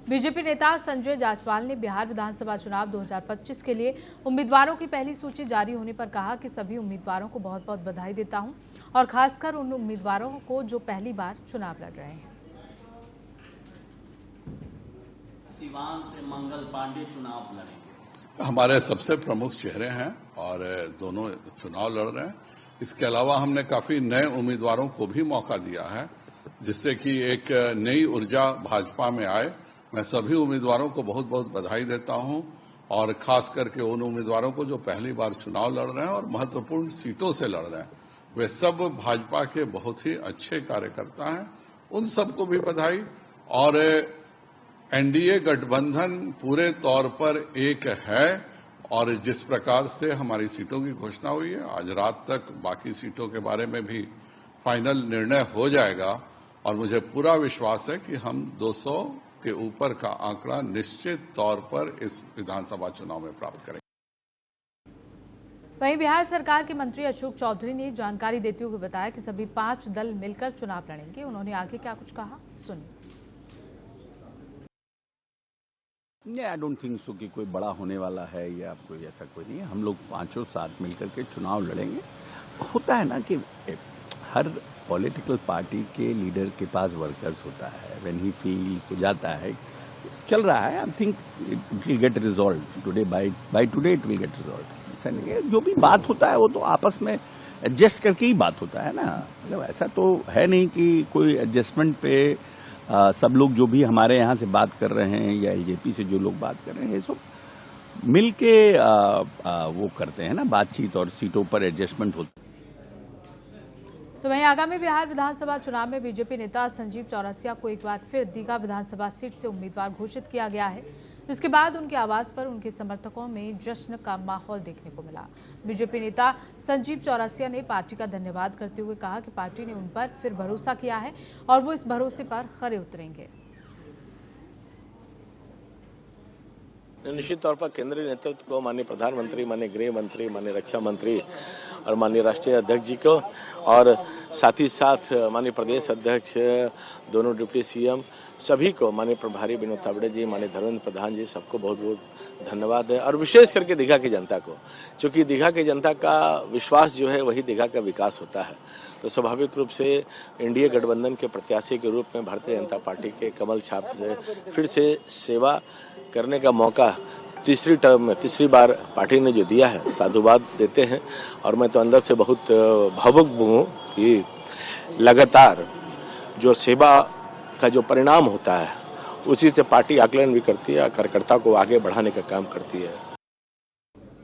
BJP नेता संजय जायसवाल ने बिहार विधानसभा चुनाव 2025 के लिए उम्मीदवारों की पहली सूची जारी होने पर कहा कि सभी उम्मीदवारों को बहुत बहुत बधाई देता हूं और खासकर उन उम्मीदवारों को जो पहली बार चुनाव लड़ रहे हैं। सिवान से मंगल पांडे चुनाव लड़ेंगे। हमारे सबसे प्रमुख चेहरे हैं और दोनों चुनाव लड़ रहे हैं। इसके अलावा हमने काफी नए उम्मीदवारों को भी मौका दिया है, जिससे कि एक नई ऊर्जा भाजपा में आए। मैं सभी उम्मीदवारों को बहुत बहुत बधाई देता हूं और खास करके उन उम्मीदवारों को जो पहली बार चुनाव लड़ रहे हैं और महत्वपूर्ण सीटों से लड़ रहे हैं। वे सब भाजपा के बहुत ही अच्छे कार्यकर्ता हैं, उन सबको भी बधाई। और एनडीए गठबंधन पूरे तौर पर एक है और जिस प्रकार से हमारी सीटों की घोषणा हुई है, आज रात तक बाकी सीटों के बारे में भी फाइनल निर्णय हो जाएगा और मुझे पूरा विश्वास है कि हम 200 के ऊपर का आंकड़ा निश्चित तौर पर इस विधानसभा चुनाव में प्राप्त करेंगे। वहीं बिहार सरकार के मंत्री अशोक चौधरी ने जानकारी देते हुए बताया कि सभी 5 दल मिलकर चुनाव लड़ेंगे। उन्होंने आगे क्या कुछ कहा, सुनिए। आई डोंट थिंक सो कि कोई बड़ा होने वाला है या कोई ऐसा कोई नहीं है। हम लोग पांचों साथ मिलकर के चुनाव लड़ेंगे। होता है ना कि हर पॉलिटिकल पार्टी के लीडर के पास वर्कर्स होता है, व्हेन ही फील्स हो जाता है, चल रहा है। I think it will get resolve today, by today it will get resolve. जो भी बात होता है वो तो आपस में एडजस्ट करके ही बात होता है ना। मतलब ऐसा तो है नहीं कि कोई एडजस्टमेंट पे सब लोग जो भी हमारे यहाँ से बात कर रहे हैं या एलजेपी से जो लोग बात कर रहे हैं, ये सब मिल के वो करते हैं ना बातचीत, और सीटों पर एडजस्टमेंट होता है। तो वहीं आगामी बिहार विधानसभा चुनाव में बीजेपी नेता संजीव चौरसिया को एक बार फिर दीघा विधानसभा सीट से उम्मीदवार घोषित किया गया है, जिसके बाद उनके आवास पर उनके समर्थकों में जश्न का माहौल देखने को मिला। बीजेपी नेता संजीव चौरसिया ने पार्टी का धन्यवाद करते हुए कहा कि पार्टी ने उन पर फिर भरोसा किया है और वो इस भरोसे पर खरे उतरेंगे। निश्चित तौर पर केंद्रीय नेतृत्व को, माननीय प्रधानमंत्री, माननीय गृह मंत्री, माननीय रक्षा मंत्री और माननीय राष्ट्रीय अध्यक्ष जी को, और साथ ही साथ माननीय प्रदेश अध्यक्ष, दोनों डिप्टी सीएम, सभी को, माननीय प्रभारी विनोद तावड़े जी, माननीय धर्मेंद्र प्रधान जी, सबको बहुत बहुत धन्यवाद है। और विशेष करके दीघा की जनता को, क्योंकि दीघा की जनता का विश्वास जो है वही दीघा का विकास होता है। तो स्वाभाविक रूप से एनडीए गठबंधन के प्रत्याशी के रूप में भारतीय जनता पार्टी के कमल छाप से फिर से सेवा करने का मौका तीसरी टर्म में, तीसरी बार पार्टी ने जो दिया है, साधुवाद देते हैं। और मैं तो अंदर से बहुत भावुक हूँ कि लगातार जो सेवा का जो परिणाम होता है उसी से पार्टी आकलन भी करती है, कार्यकर्ता को आगे बढ़ाने का काम करती है।